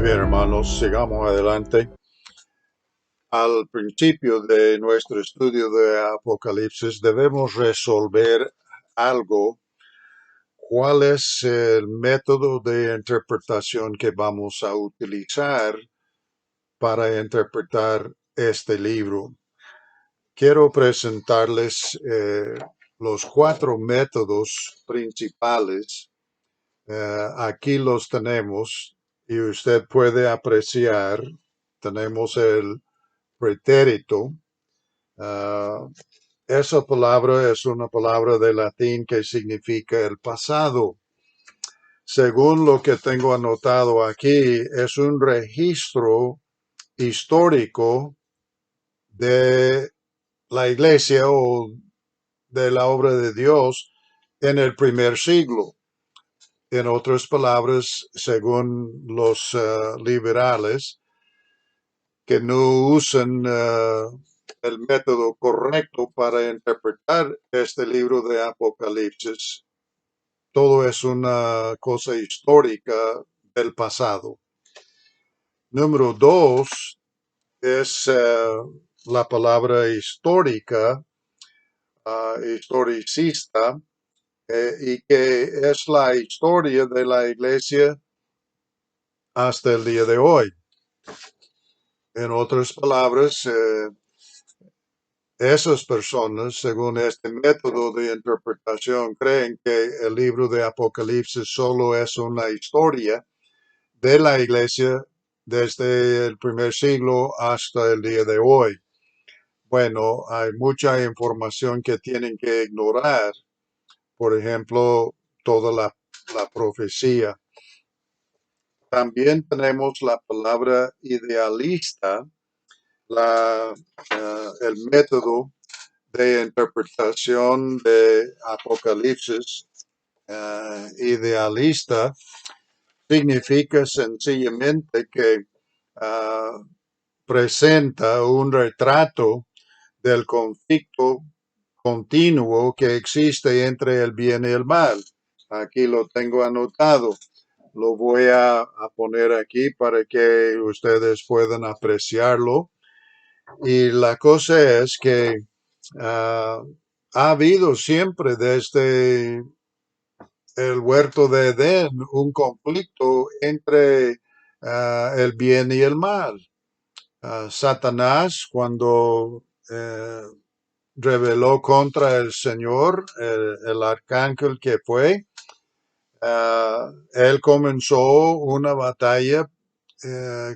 bien, hermanos, sigamos adelante. Al principio de nuestro estudio de Apocalipsis debemos resolver algo. ¿Cuál es el método de interpretación que vamos a utilizar para interpretar este libro? Quiero presentarles los 4 métodos principales. Aquí los tenemos y usted puede apreciar. Tenemos el pretérito. Ah, esa palabra es una palabra de latín que significa el pasado. Según lo que tengo anotado aquí, es un registro histórico de la iglesia o de la obra de Dios en el primer siglo. En otras palabras, según los liberales, que no usan el método correcto para interpretar este libro de Apocalipsis. Todo es una cosa histórica del pasado. Número 2 es la palabra histórica, historicista, y que es la historia de la iglesia hasta el día de hoy. En otras palabras, esas personas, según este método de interpretación, creen que el libro de Apocalipsis solo es una historia de la iglesia desde el primer siglo hasta el día de hoy. Bueno, hay mucha información que tienen que ignorar. Por ejemplo, toda la profecía. También tenemos la palabra idealista, el método de interpretación de Apocalipsis. Idealista significa sencillamente que presenta un retrato del conflicto continuo que existe entre el bien y el mal. Aquí lo tengo anotado. Lo voy a poner aquí para que ustedes puedan apreciarlo. Y la cosa es que ha habido siempre desde el huerto de Edén un conflicto entre el bien y el mal. Satanás, cuando rebeló contra el Señor, el arcángel que fue, él comenzó una batalla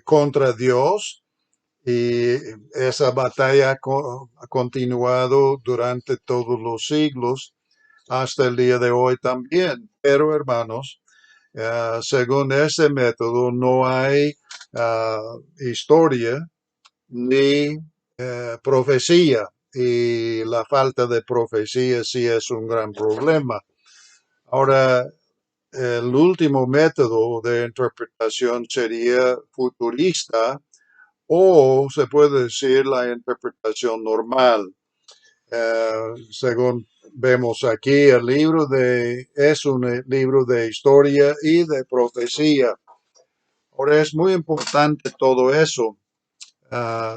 contra Dios y esa batalla ha continuado durante todos los siglos hasta el día de hoy también. Pero hermanos, según ese método no hay historia ni profecía, y la falta de profecía sí es un gran problema. Ahora, el último método de interpretación sería futurista, o se puede decir la interpretación normal. Según vemos aquí, el libro es un libro de historia y de profecía. Ahora es muy importante todo eso.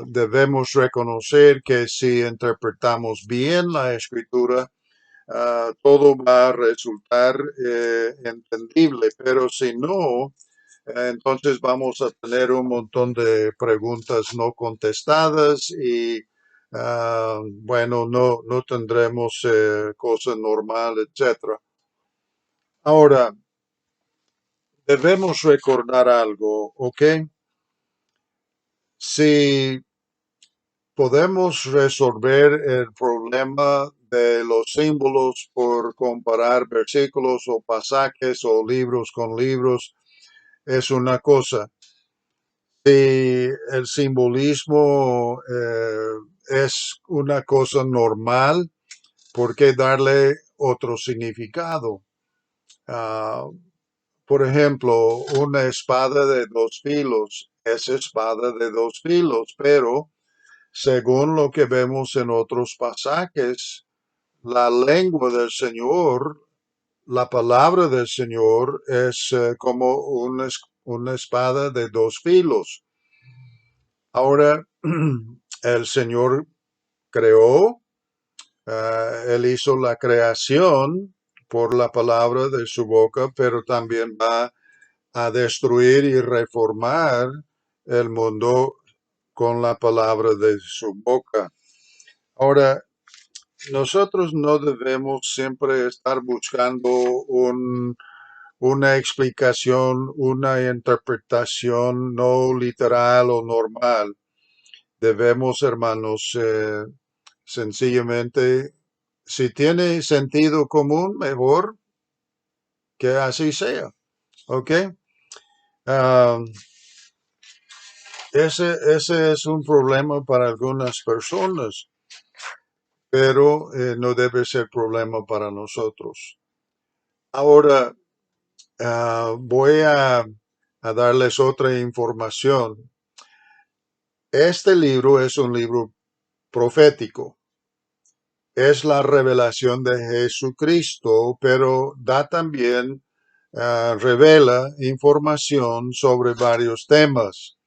Debemos reconocer que si interpretamos bien la escritura, todo va a resultar entendible, pero si no, entonces vamos a tener un montón de preguntas no contestadas y bueno, no tendremos cosa normal, etcétera. Ahora, debemos recordar algo, ¿ok? Si podemos resolver el problema de los símbolos por comparar versículos o pasajes o libros con libros, es una cosa. Si el simbolismo es una cosa normal, ¿por qué darle otro significado? Ah, por ejemplo, una espada de 2 filos es espada de 2 filos, pero según lo que vemos en otros pasajes, la lengua del Señor, la palabra del Señor es como una espada de dos filos. Ahora, el Señor creó, Él hizo la creación por la palabra de su boca, pero también va a destruir y reformar el mundo con la palabra de su boca. Ahora, nosotros no debemos siempre estar buscando una explicación, una interpretación no literal o normal. Debemos, hermanos, sencillamente, si tiene sentido común, mejor que así sea. ¿Ok? Ah, ese es un problema para algunas personas, pero no debe ser problema para nosotros. Ahora, voy a darles otra información. Este libro es un libro profético. Es la revelación de Jesucristo, pero da también, revela información sobre varios temas.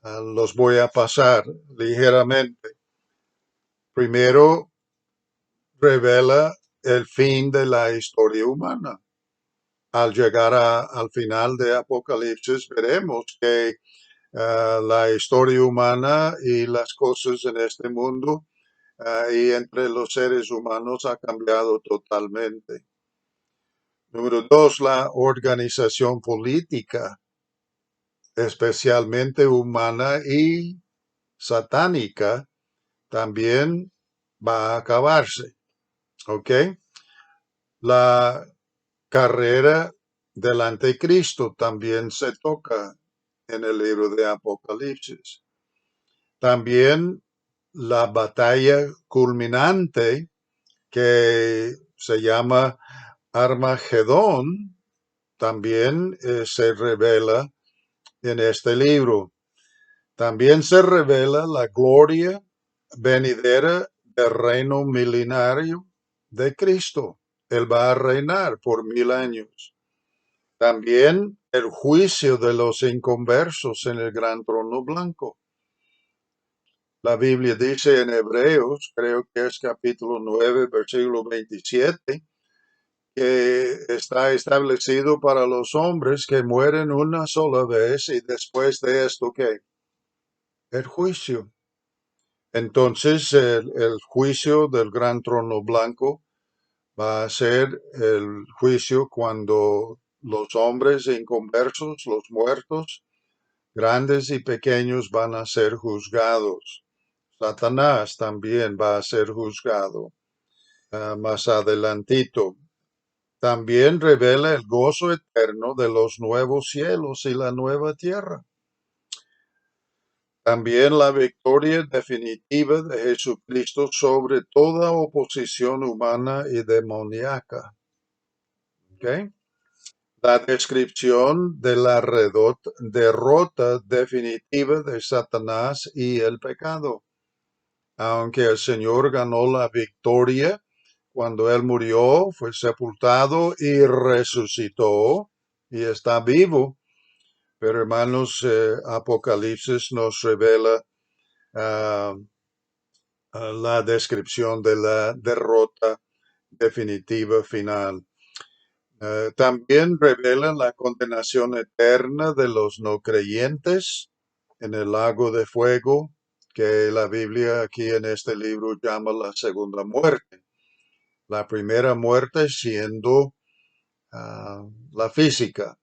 Los voy a pasar ligeramente. Primero, revela el fin de la historia humana. Al llegar al final de Apocalipsis, veremos que la historia humana y las cosas en este mundo y entre los seres humanos ha cambiado totalmente. Número dos, la organización política, especialmente humana y satánica, también va a acabarse. ¿Ok? La carrera del anticristo también se toca en el libro de Apocalipsis. También la batalla culminante que se llama Armagedón también se revela en este libro. También se revela la gloria venidera del reino milenario de Cristo. Él va a reinar por 1000 años. También el juicio de los inconversos en el gran trono blanco. La Biblia dice en Hebreos, creo que es capítulo 9, versículo 27, que está establecido para los hombres que mueren una sola vez y después de esto, ¿qué? El juicio. Entonces, el juicio del gran trono blanco va a ser el juicio cuando los hombres inconversos, los muertos, grandes y pequeños, van a ser juzgados. Satanás también va a ser juzgado más adelantito. También revela el gozo eterno de los nuevos cielos y la nueva tierra. También la victoria definitiva de Jesucristo sobre toda oposición humana y demoníaca. ¿Okay? La descripción de la derrota definitiva de Satanás y el pecado. Aunque el Señor ganó la victoria cuando Él murió, fue sepultado y resucitó y está vivo. Pero hermanos, Apocalipsis nos revela uh, la descripción de la derrota definitiva final. También revela la condenación eterna de los no creyentes en el lago de fuego, que la Biblia aquí en este libro llama la segunda muerte. La primera muerte siendo la física.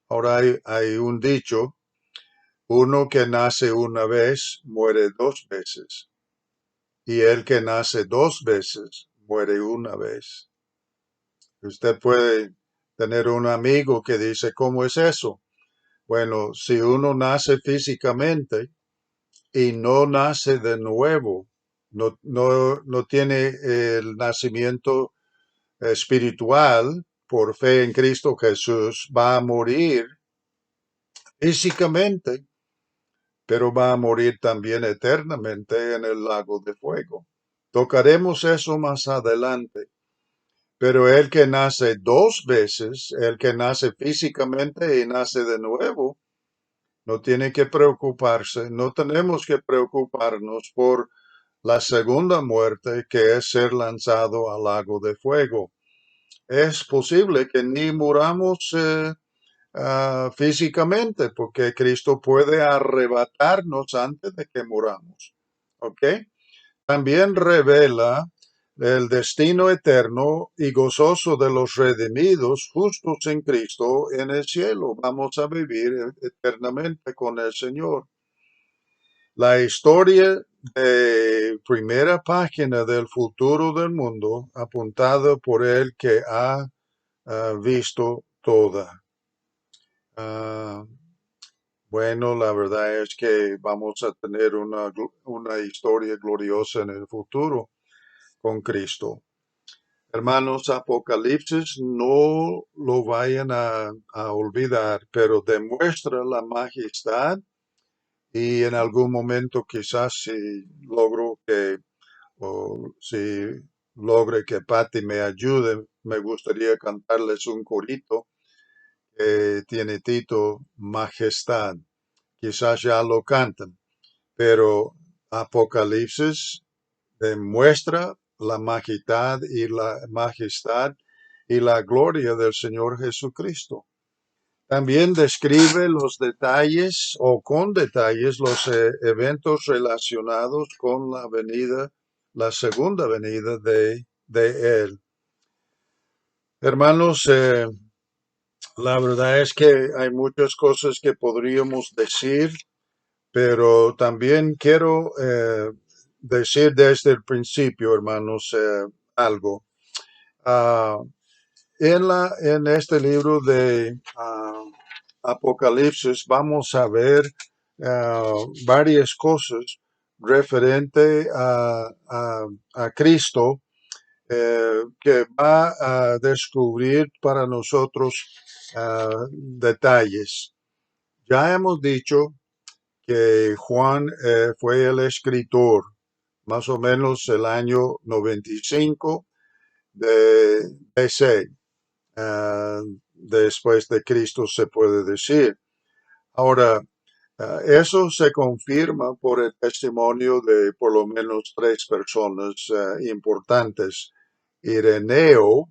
Ahora hay un dicho, uno que nace una vez muere dos veces, y el que nace dos veces muere una vez. Usted puede tener un amigo que dice, ¿cómo es eso? Bueno, si uno nace físicamente y no nace de nuevo, no tiene el nacimiento espiritual por fe en Cristo Jesús, va a morir físicamente, pero va a morir también eternamente en el lago de fuego. Tocaremos eso más adelante. Pero el que nace dos veces, el que nace físicamente y nace de nuevo, no tiene que preocuparse, no tenemos que preocuparnos por la segunda muerte, que es ser lanzado al lago de fuego. Es posible que ni muramos físicamente, porque Cristo puede arrebatarnos antes de que muramos. ¿Ok? También revela el destino eterno y gozoso de los redimidos justos en Cristo en el cielo. Vamos a vivir eternamente con el Señor. La historia de primera página del futuro del mundo, apuntada por el que ha visto toda. Ah, bueno, la verdad es que vamos a tener una historia gloriosa en el futuro con Cristo. Hermanos, Apocalipsis no lo vayan a olvidar, pero demuestra la majestad y en algún momento quizás si logre que Patty me ayude, me gustaría cantarles un corito que tiene título Majestad. Quizás ya lo cantan, pero Apocalipsis demuestra la majestad y la gloria del Señor Jesucristo. También describe los detalles o con detalles los eventos relacionados con la segunda venida de Él. Hermanos, la verdad es que hay muchas cosas que podríamos decir, pero también quiero decir desde el principio, hermanos, algo. Ah, en este libro de Apocalipsis vamos a ver varias cosas referente a Cristo que va a descubrir para nosotros detalles. Ya hemos dicho que Juan fue el escritor, más o menos el año 95 de BC, después de Cristo se puede decir. Ahora, eso se confirma por el testimonio de por lo menos tres personas importantes, Ireneo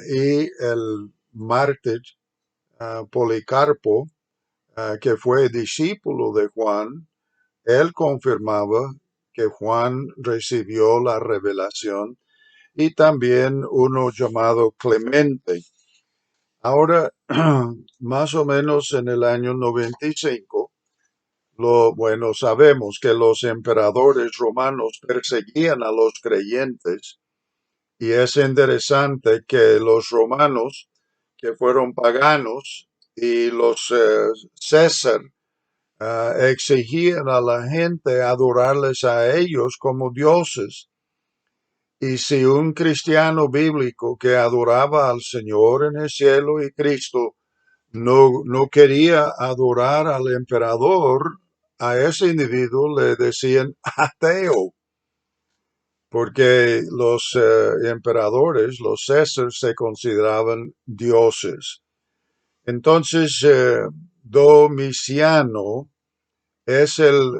y el mártir Policarpo, que fue discípulo de Juan. Él confirmaba que Juan recibió la revelación y también uno llamado Clemente. Ahora, más o menos en el año 95, bueno, sabemos que los emperadores romanos perseguían a los creyentes y es interesante que los romanos, que fueron paganos, y los César exigían a la gente adorarles a ellos como dioses. Y si un cristiano bíblico que adoraba al Señor en el cielo y Cristo no quería adorar al emperador, a ese individuo le decían ateo, porque los emperadores, los Césares, se consideraban dioses. Entonces, Domiciano es el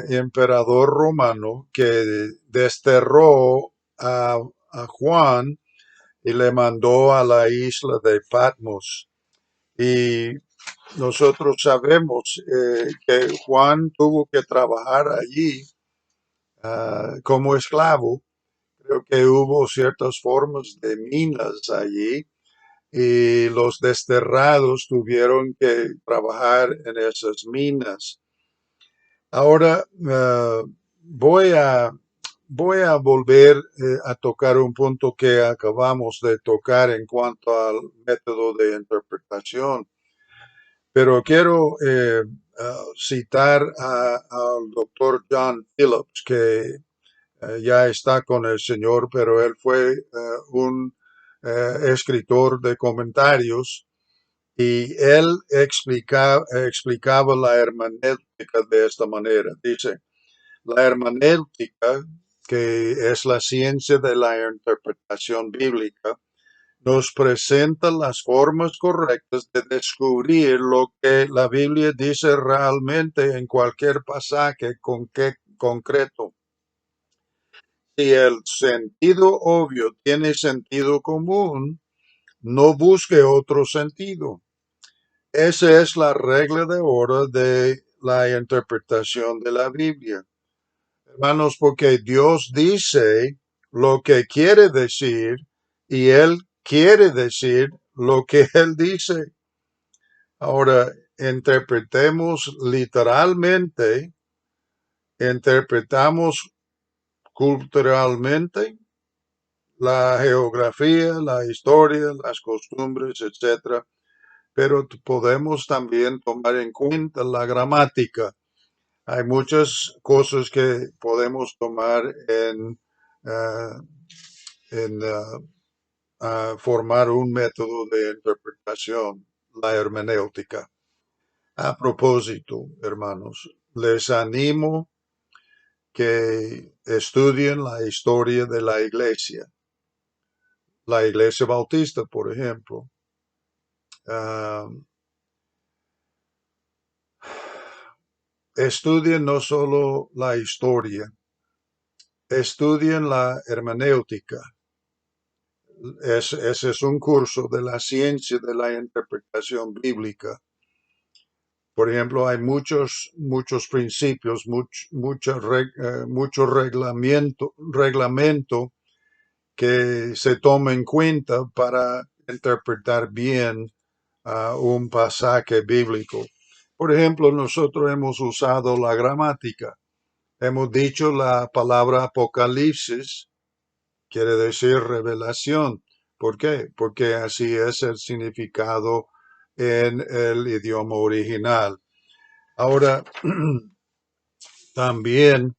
emperador romano que desterró a Juan y le mandó a la isla de Patmos. Y nosotros sabemos que Juan tuvo que trabajar allí como esclavo. Creo que hubo ciertas formas de minas allí y los desterrados tuvieron que trabajar en esas minas. Ahora voy a volver a tocar un punto que acabamos de tocar en cuanto al método de interpretación, pero quiero citar al doctor John Phillips, que ya está con el Señor, pero él fue un escritor de comentarios y él explicaba la hermenéutica de esta manera. Dice, la hermenéutica que es la ciencia de la interpretación bíblica, nos presenta las formas correctas de descubrir lo que la Biblia dice realmente en cualquier pasaje concreto. Si el sentido obvio tiene sentido común, no busque otro sentido. Esa es la regla de oro de la interpretación de la Biblia. Hermanos, porque Dios dice lo que quiere decir y Él quiere decir lo que Él dice. Ahora, interpretemos literalmente, interpretamos culturalmente la geografía, la historia, las costumbres, etcétera, pero podemos también tomar en cuenta la gramática. Hay muchas cosas que podemos tomar ah, en formar un método de interpretación, la hermenéutica. A propósito, hermanos, les animo que estudien la historia de la iglesia bautista, por ejemplo. Ah, estudien no solo la historia, estudien la hermenéutica. Ese es un curso de la ciencia de la interpretación bíblica. Por ejemplo, hay muchos principios, mucho reglamento que se toma en cuenta para interpretar bien un pasaje bíblico. Por ejemplo, nosotros hemos usado la gramática. Hemos dicho la palabra apocalipsis, quiere decir revelación. ¿Por qué? Porque así es el significado en el idioma original. Ahora, también,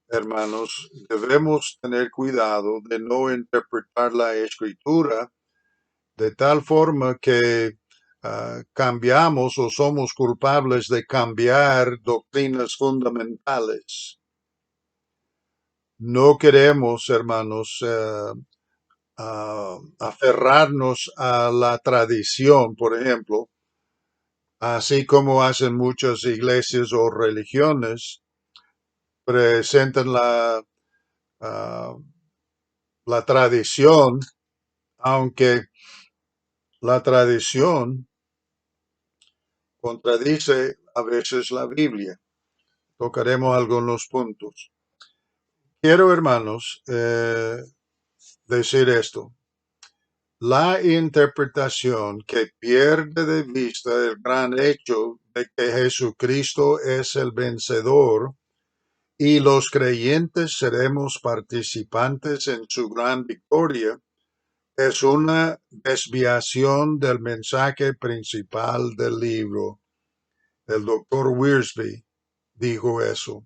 hermanos, debemos tener cuidado de no interpretar la escritura de tal forma que cambiamos o somos culpables de cambiar doctrinas fundamentales. No queremos, hermanos, aferrarnos a la tradición, por ejemplo, así como hacen muchas iglesias o religiones, presentan ah, la tradición, aunque la tradición contradice a veces la Biblia. Tocaremos algunos puntos. Quiero, hermanos, decir esto. La interpretación que pierde de vista el gran hecho de que Jesucristo es el vencedor y los creyentes seremos participantes en su gran victoria, es una desviación del mensaje principal del libro. El doctor Wiersbe dijo eso.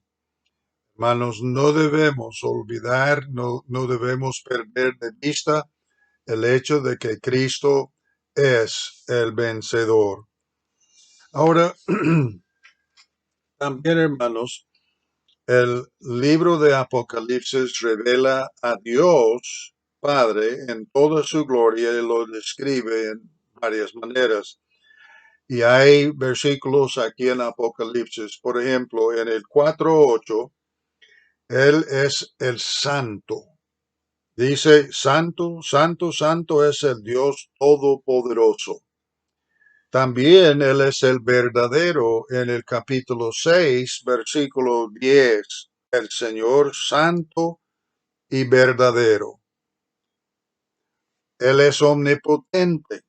Hermanos, no debemos olvidar, no debemos perder de vista el hecho de que Cristo es el vencedor. Ahora, también, hermanos, el libro de Apocalipsis revela a Dios Padre en toda su gloria y lo describe en varias maneras. Y hay versículos aquí en Apocalipsis, por ejemplo, en el 4:8, Él es el santo. Dice, santo, santo, santo es el Dios todopoderoso. También Él es el verdadero en el capítulo 6, versículo 10, el Señor santo y verdadero. Él es omnipotente.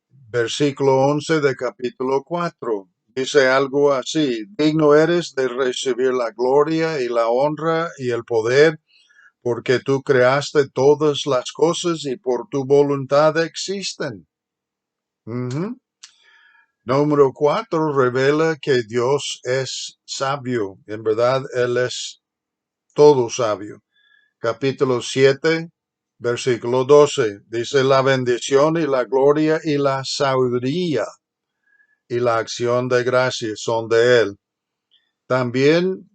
Versículo 11 de capítulo 4. Dice algo así, digno eres de recibir la gloria y la honra y el poder, porque tú creaste todas las cosas y por tu voluntad existen. Número 4 revela que Dios es sabio. En verdad, Él es todo sabio. Capítulo 7, versículo 12. Dice la bendición y la gloria y la sabiduría y la acción de gracias son de Él. También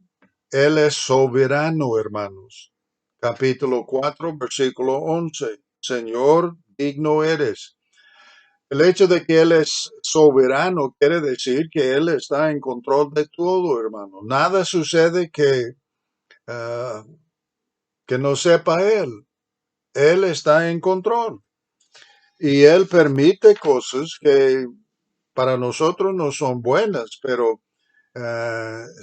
Él es soberano, hermanos. Capítulo 4, versículo 11. Señor, digno eres. El hecho de que Él es soberano quiere decir que Él está en control de todo, hermano. Nada sucede ah, que no sepa Él. Él está en control. Y Él permite cosas que para nosotros no son buenas, pero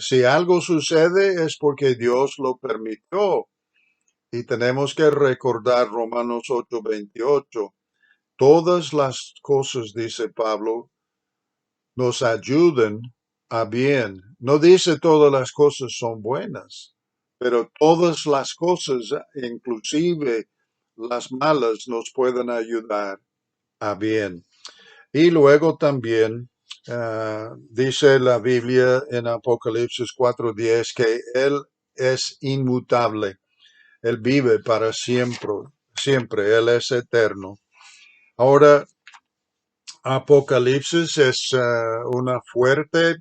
si algo sucede es porque Dios lo permitió. Y tenemos que recordar Romanos 8:28. Todas las cosas, dice Pablo, nos ayuden a bien. No dice todas las cosas son buenas, pero todas las cosas, inclusive las malas, nos pueden ayudar a bien. Y luego también dice la Biblia en Apocalipsis 4:10 que Él es inmutable. Él vive para siempre, siempre, Él es eterno. Ahora, Apocalipsis es una fuerte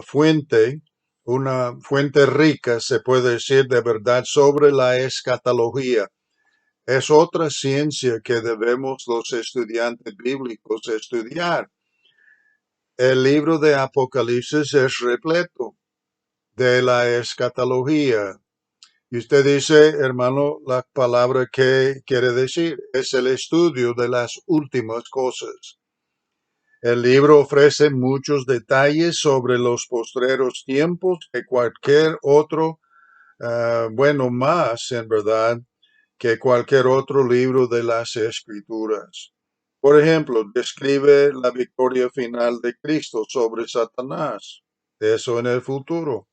fuente, una fuente rica, se puede decir de verdad, sobre la escatología. Es otra ciencia que debemos los estudiantes bíblicos estudiar. El libro de Apocalipsis es repleto de la escatología. Y usted dice, hermano, la palabra que quiere decir es el estudio de las últimas cosas. El libro ofrece muchos detalles sobre los postreros tiempos que cualquier otro, bueno, más en verdad, que cualquier otro libro de las Escrituras. Por ejemplo, describe la victoria final de Cristo sobre Satanás. Eso en el futuro.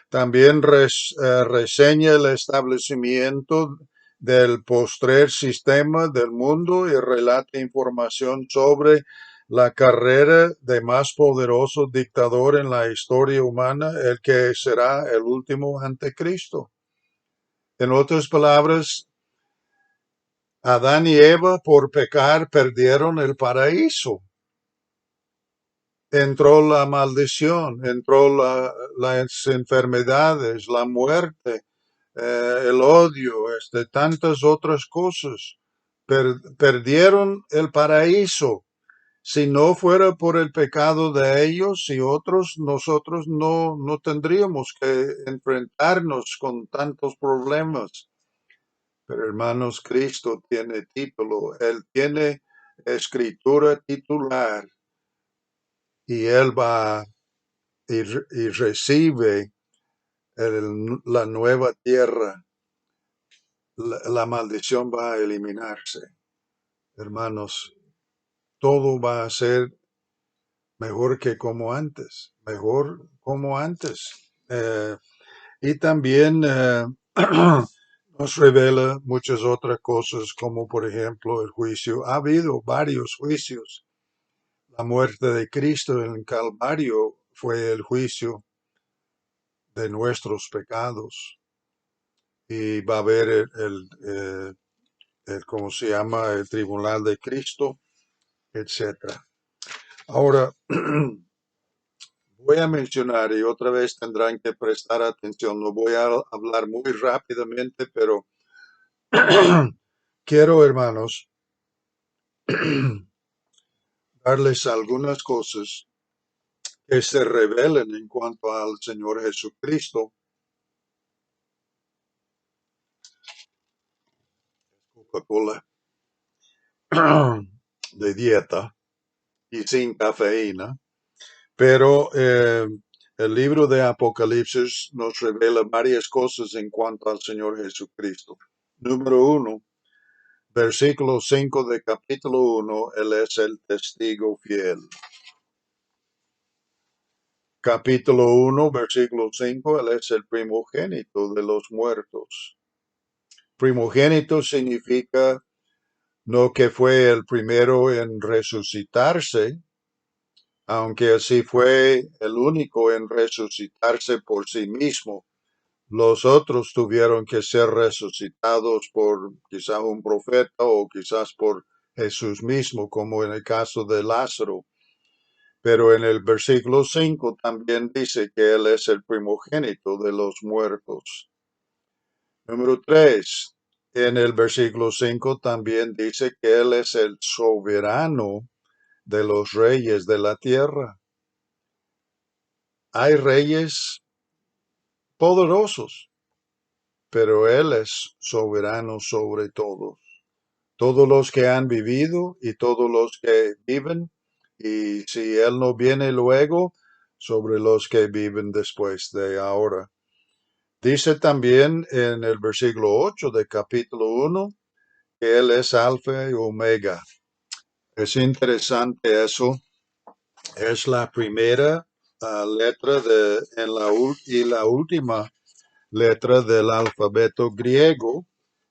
También reseña el establecimiento del postrer sistema del mundo y relata información sobre la carrera de más poderoso dictador en la historia humana, el que será el último anticristo. En otras palabras, Adán y Eva por pecar perdieron el paraíso. Entró la maldición, entró las enfermedades, la muerte, el odio, tantas otras cosas. Perdieron el paraíso. Si no fuera por el pecado de ellos y otros, nosotros no tendríamos que enfrentarnos con tantos problemas. Pero hermanos, Cristo tiene título, Él tiene escritura titular y Él va y recibe la nueva tierra. La maldición va a eliminarse. Hermanos, todo va a ser mejor que como antes, mejor como antes. Y también nos revela muchas otras cosas, como por ejemplo el juicio. Ha habido varios juicios. La muerte de Cristo en el Calvario fue el juicio de nuestros pecados. Y va a haber ¿cómo se llama? El tribunal de Cristo, etcétera. Ahora, voy a mencionar y otra vez tendrán que prestar atención. No voy a hablar muy rápidamente, pero quiero, hermanos, darles algunas cosas que se revelen en cuanto al Señor Jesucristo. Coca-Cola de dieta y sin cafeína, pero el libro de Apocalipsis nos revela varias cosas en cuanto al Señor Jesucristo. Número 1, versículo 5 de capítulo 1, Él es el testigo fiel. Capítulo 1, versículo 5, Él es el primogénito de los muertos. Primogénito significa no que fue el primero en resucitarse, aunque así fue el único en resucitarse por sí mismo. Los otros tuvieron que ser resucitados por quizás un profeta o quizás por Jesús mismo, como en el caso de Lázaro. Pero en el versículo 5 también dice que Él es el primogénito de los muertos. Número 3, en el versículo 5 también dice que Él es el soberano de los reyes de la tierra. Hay reyes poderosos, pero Él es soberano sobre todos. Todos los que han vivido y todos los que viven, y si Él no viene luego, sobre los que viven después de ahora. Dice también en el versículo 8 de capítulo 1 que Él es Alfa y Omega. Es interesante eso. Es la primera letra y la última letra del alfabeto griego.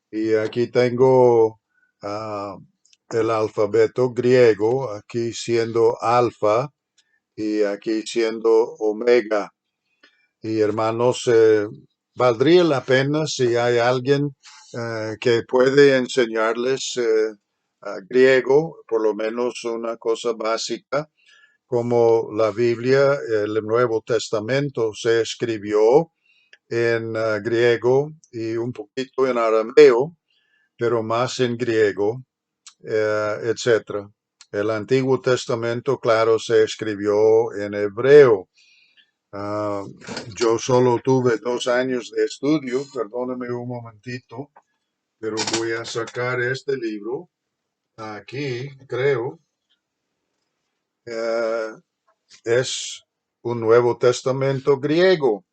Y aquí tengo ah, el alfabeto griego, aquí siendo alfa y aquí siendo omega. Y hermanos, valdría la pena si hay alguien que puede enseñarles griego, por lo menos una cosa básica, como la Biblia, el Nuevo Testamento se escribió en griego y un poquito en arameo, pero más en griego, etc. El Antiguo Testamento, claro, se escribió en hebreo. Ah, yo solo tuve 2 años de estudio, perdóname un momentito, pero voy a sacar este libro. Aquí, creo, eh, es un Nuevo Testamento griego.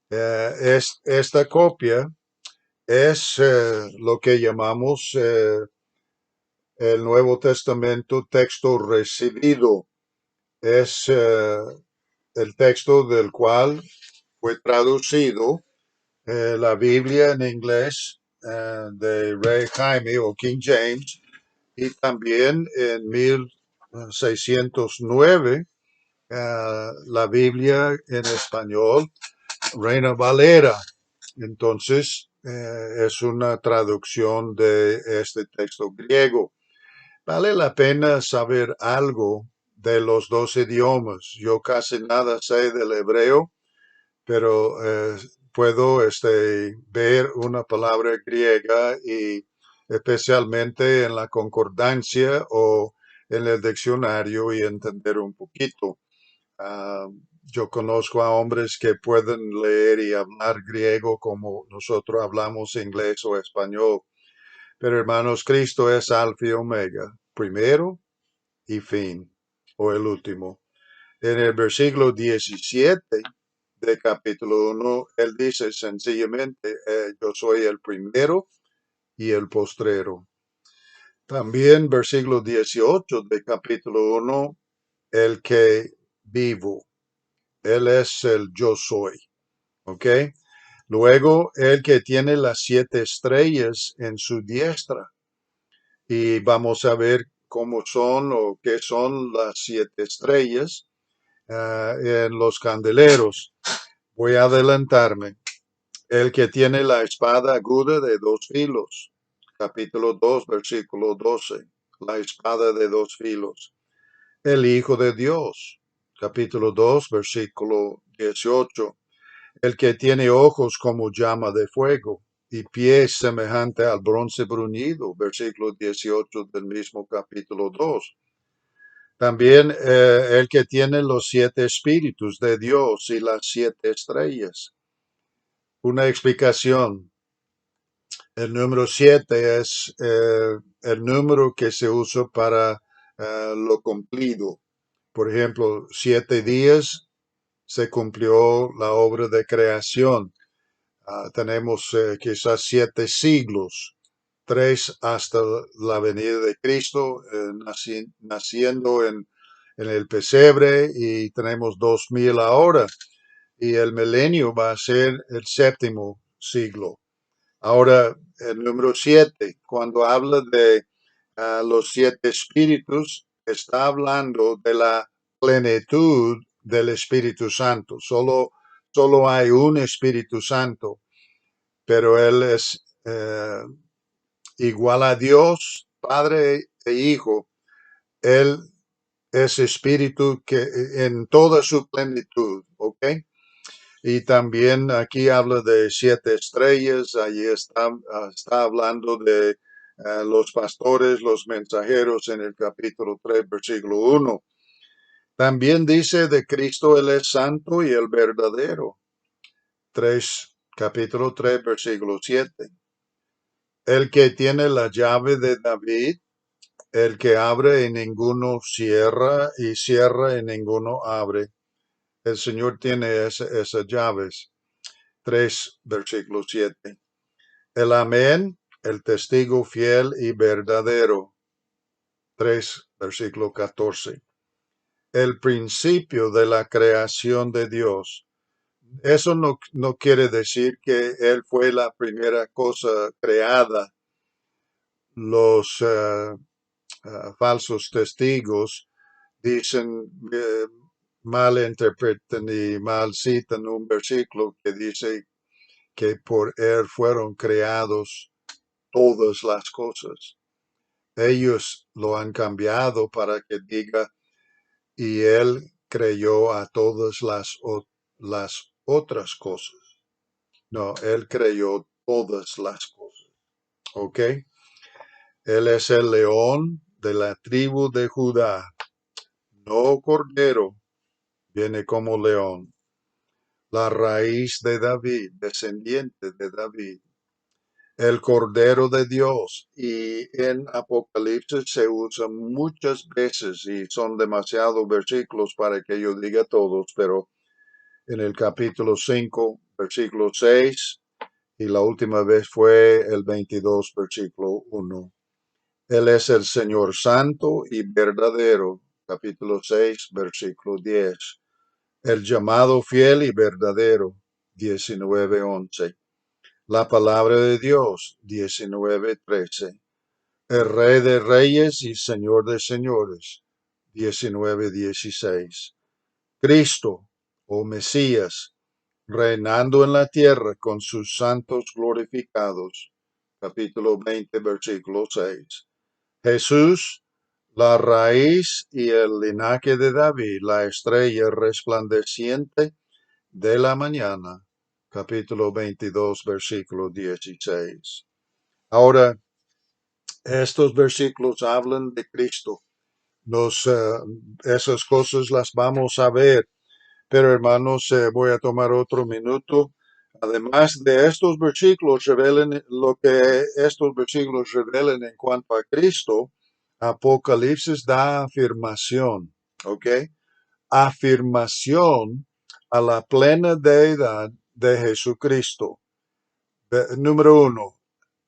Esta copia es lo que llamamos el Nuevo Testamento texto recibido. Es el texto del cual fue traducido la Biblia en inglés de Rey Jaime o King James y también en 1609 la Biblia en español, Reina Valera. Entonces, es una traducción de este texto griego. Vale la pena saber algo de los dos idiomas. Yo casi nada sé del hebreo, pero puedo ver una palabra griega y especialmente en la concordancia o en el diccionario y entender un poquito. Ah, yo conozco a hombres que pueden leer y hablar griego como nosotros hablamos inglés o español. Pero hermanos, Cristo es alfa y omega, primero y fin, o el último. En el versículo 17 de capítulo 1, él dice sencillamente, yo soy el primero y el postrero. También versículo 18 de capítulo 1, el que vivo. Él es el yo soy. ¿Ok? Luego, el que tiene las 7 estrellas en su diestra. Y vamos a ver cómo son o qué son las 7 estrellas en los candeleros. Voy a adelantarme. El que tiene la espada aguda de 2 filos. Capítulo 2, versículo 12. La espada de 2 filos. El Hijo de Dios. Capítulo 2, versículo 18. El que tiene ojos como llama de fuego y pies semejante al bronce bruñido, versículo 18 del mismo capítulo 2. También el que tiene los 7 espíritus de Dios y las 7 estrellas. Una explicación. El número 7 es el número que se usa para lo cumplido. Por ejemplo, 7 días se cumplió la obra de creación. Tenemos quizás 7 siglos, 3 hasta la venida de Cristo, naciendo en el pesebre y tenemos 2000 ahora. Y el milenio va a ser el séptimo siglo. Ahora, el número 7, cuando habla de los 7 espíritus, está hablando de la plenitud del Espíritu Santo. Solo hay un Espíritu Santo, pero Él es igual a Dios, Padre e Hijo. Él ese espíritu que en toda su plenitud, ¿ok? Y también aquí habla de 7 estrellas, allí está hablando de los pastores, los mensajeros en el capítulo 3, versículo 1. También dice de Cristo Él es santo y el verdadero. 3, capítulo 3, versículo 7. El que tiene la llave de David, el que abre y ninguno cierra y cierra y ninguno abre. El Señor tiene esas llaves. 3, versículo 7. El amén, el testigo fiel y verdadero. 3, versículo 14. El principio de la creación de Dios. Eso no quiere decir que Él fue la primera cosa creada. Los falsos testigos dicen, mal interpretan y mal citan un versículo que dice que por Él fueron creados todas las cosas. Ellos lo han cambiado para que diga, y Él creyó a todas las otras cosas. No, Él creyó todas las cosas. ¿Ok? Él es el león de la tribu de Judá, no cordero, viene como león. La raíz de David, descendiente de David, el Cordero de Dios. Y en Apocalipsis se usa muchas veces y son demasiados versículos para que yo diga todos, pero en el capítulo 5, versículo 6, y la última vez fue el 22, versículo 1. Él es el Señor santo y verdadero, capítulo 6, versículo 10. El llamado fiel y verdadero, 19:11. La palabra de Dios, 19:13. El Rey de Reyes y Señor de Señores, 19:16. Cristo, o Mesías, reinando en la tierra con sus santos glorificados, capítulo 20, versículo 6. Jesús, la raíz y el linaje de David, la estrella resplandeciente de la mañana, capítulo 22, versículo 16. Ahora, estos versículos hablan de Cristo. Esas cosas las vamos a ver, pero hermanos, voy a tomar otro minuto. Además de estos versículos, revelen lo que estos versículos revelan en cuanto a Cristo. Apocalipsis da afirmación, ¿ok? Afirmación a la plena deidad de Jesucristo. Número 1,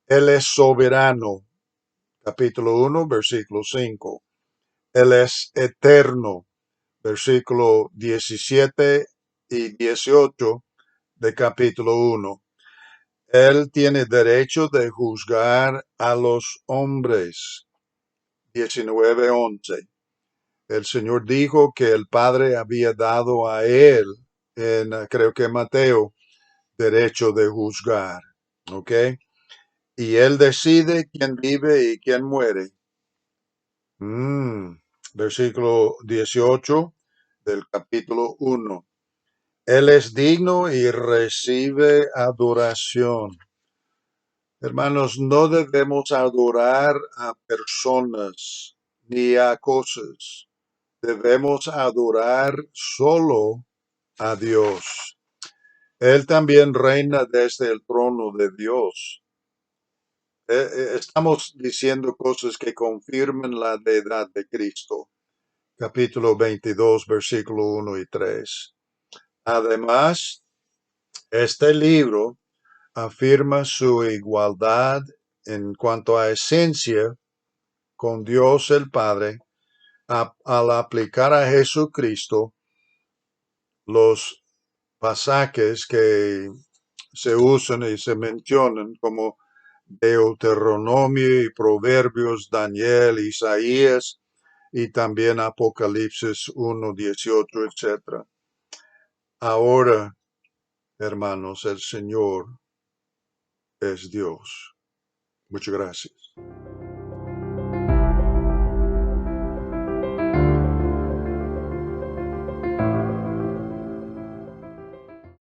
Él es soberano, capítulo 1, versículo 5. Él es eterno, versículo 17 y 18 de capítulo 1. Él tiene derecho de juzgar a los hombres, 19:11. El Señor dijo que el Padre había dado a él, creo que Mateo, derecho de juzgar, ¿ok? Y él decide quién vive y quién muere. Versículo 18 del capítulo 1. Él es digno y recibe adoración. Hermanos, no debemos adorar a personas ni a cosas. Debemos adorar solo a Dios. Él también reina desde el trono de Dios. Estamos diciendo cosas que confirman la deidad de Cristo. Capítulo 22, versículo 1 y 3. Además, este libro afirma su igualdad en cuanto a esencia con Dios el Padre al aplicar a Jesucristo los pasajes que se usan y se mencionan como Deuteronomio y Proverbios, Daniel, Isaías y también Apocalipsis 1, 18, etc. Ahora, hermanos, el Señor es Dios. Muchas gracias.